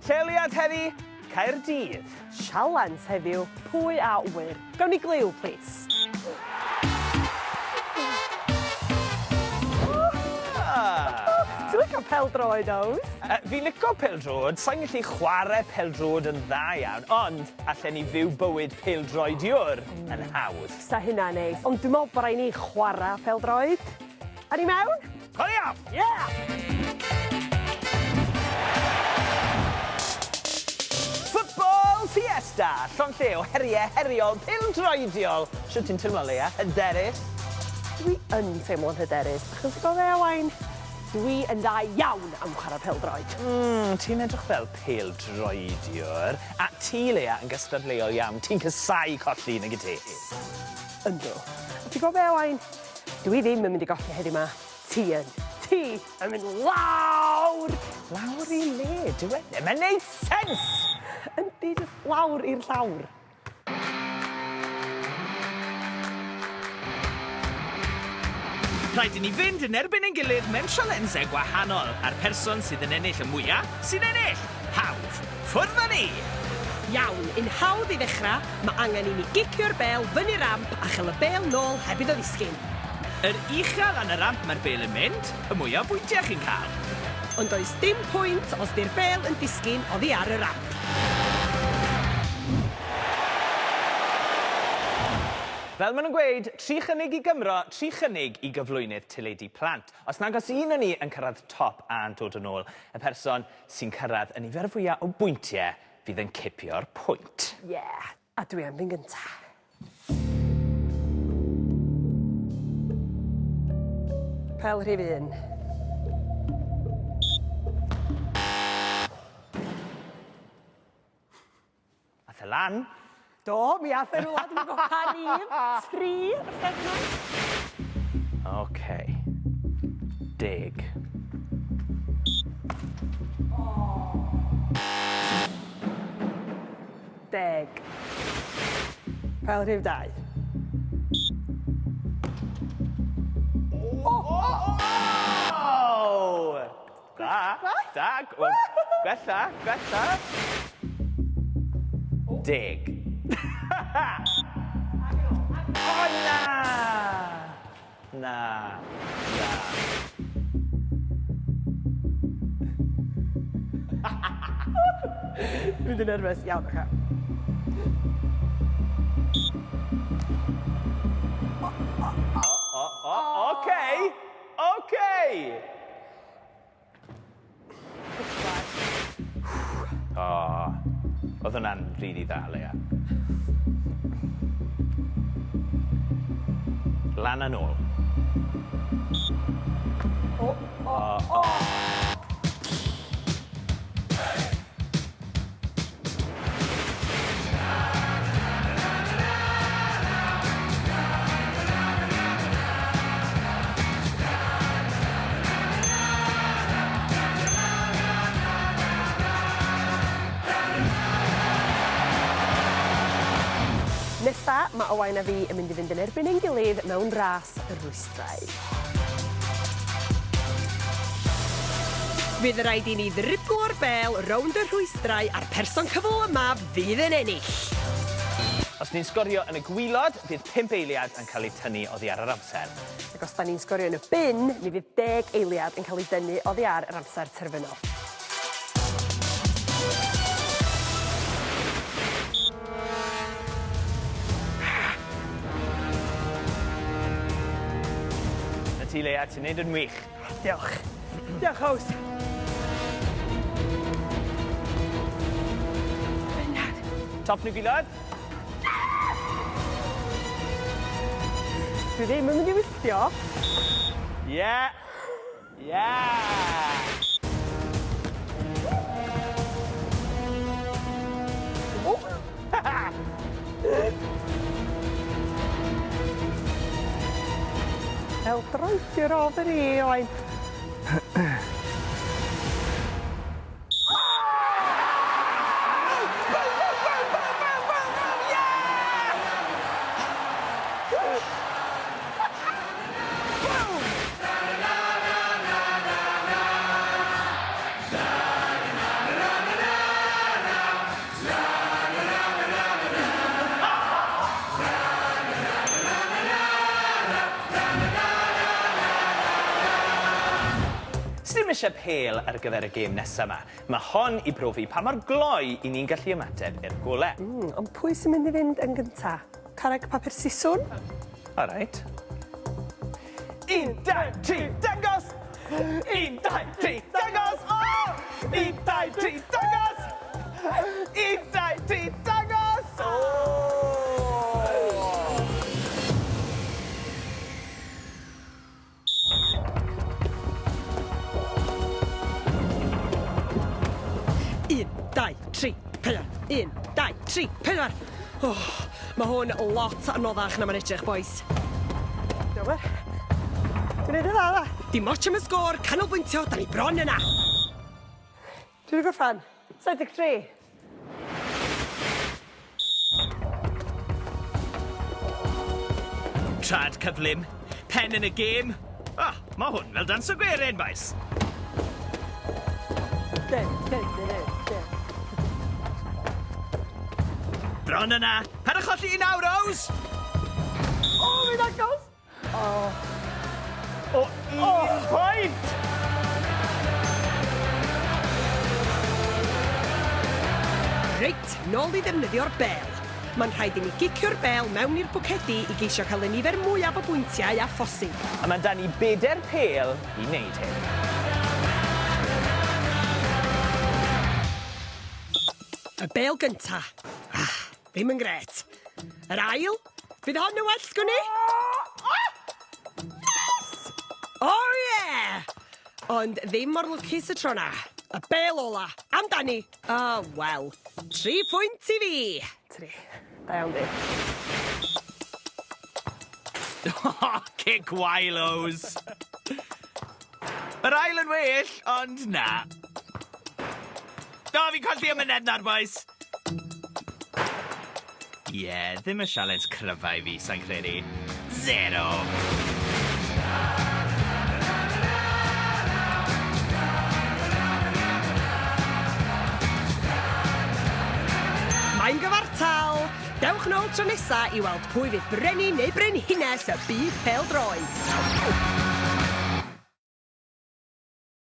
Lleoliad heddi, Caerdydd. Sialens heddiw, pwy a wyr. Gawn ni gliw, please. Ti'n licio pêl-droed, Ows? Fi'n licio pêl-drod, sa'n gallu chwarae pêl-drod yn dda iawn, ond allan ni fyw bywyd pêl-droediwr yn hawdd. Sa hynna'n neis, ond dwi'n meddwl bod rhaid ni chwarae pêl-droed. A ni mewn? Coli off! Yeah! Football Fiesta! Llon lle o heriau heriol pêl-droediol. Siwt ti'n teimlo, Leah? Hyderus? Dwi yn teimlo'n hyderus, achos i gofio Ewain, dwi yn dda iawn am chwarae pêl-droed. Ti'n edrych fel pêl-droediwr, a ti, Leah, yn gystadleuol iawn. Ti'n cysau colli nag i ti. Yndw. A ti'n gofio Ewain, dwi ddim yn mynd i golli heddiw yma. Ti yn. Ti yn mynd lawr! Lawr i le, dyw e ddim yn neud sens! Yndi, jyst lawr i'r llawr. Rhaid i ni fynd yn erbyn ein gilydd mewn sialensau gwahanol, a'r person sydd yn ennill y mwyaf sy'n ennill. Hawdd, ffwrdd â ni! Iawn, un hawdd i ddechrau, mae angen i ni gicio'r bel fyny ramp a chael y bel nôl heb iddo ddisgyn. Yr uchel yn y ramp mae'r bel yn mynd, y mwyaf bwyntiau chi'n cael. Ond does dim pwynt os di'r bel yn disgyn oddi ar y ramp. Fel maen nhw'n gweud, 3 chynnig i Gymro, 3 chynnig i gyflwynydd teledu plant. Os nag os un o'n ni yn cyrraedd top a'n dod yn ôl, y person sy'n cyrraedd y nifer fwyaf o bwyntiau fydd yn cipio'r pwynt. Yeah, a dwi am fynd gynta. Pel rhif 1. Ath y lan. Do, mi ath yn wlad yn gwahanif. 3. OK. 10. Deg. Pel rhif 2. Da, da. Gwella, gwella. 10. O, na! Na, na. Dwi'n nerfus, iawn, oce. OK, OK. Oedd hwnna'n rili dda, Leah. Lan a nôl. Nesa, mae Owain a fi yn mynd i fynd yn erbyn ein gilydd mewn ras y rwystrau. Fydd rhaid i ni ddriblo'r bel rownd y rhwystrau a'r person cyfl yma fydd yn ennill. Os ni'n sgorio yn y gwylod, bydd 5 eiliad yn cael ei tynnu oddi ar yr amser. Ac os da ni'n sgorio yn y bin, mi fydd 10 eiliad yn cael ei dynnu oddi ar yr amser terfynol. Ti, Leah, ti'n neud yn wych. Diolch. Diolch, Ows. Top nhw gwylod? Dwi ddim yn mynd i wylltio. Ie. Ie. Fel droediwr o fy ni, Owain. ddim eisiau pel ar gyfer y gêm nesaf yma. Mae hon i brofi pa mor gloi i ni'n gallu ymateb i'r golau. Ond pwy sy'n mynd i fynd yn gynta? Carreg papur siswrn? Alright. 1, 2, 3, dangos! 1, 2, 3, dangos! 1, 2, 3, dangos! 1, 2, 3, dangos! Mae hwn lot anoddach na mae'n edrych, boys. Diolch. Dwi'n neud y dda, dda. Dim otch am y sgôr, canolbwyntio, da ni bron yna. Dwi'n gorffan. 73. Trad cyflym, pen yn y gêm. Mae hwn fel dans o gwerin, boys. Bron yna. Pera cholli 1 euros. Fi'n agos. 1 pwynt. Reit, nôl i ddefnyddio'r bel. Mae'n rhaid i ni gicio'r bel mewn i'r bwcedi i geisio cael y nifer mwyaf o bwyntiau a phosib. A mae dan ni 4 pel i wneud hyn. Y bel gynta. Ddim yn gret. Yr ail, fydd hon yn well sgwn i? Yeah! Ond ddim mor lwcus y tro na. Y bel ola, amdani. Wel, 3 pwynt I fi. 3, da iawn di. Cic wailos. Yr ail yn well, ond na. Fi'n colli ymynedd na'r boes. Ddim y sialens cryfau fi, sa'n credu. 0. Mae'n gyfartal. Dewch nôl tro nesa I weld pwy fydd Brenni neu Brenhines y byd pêl-droed.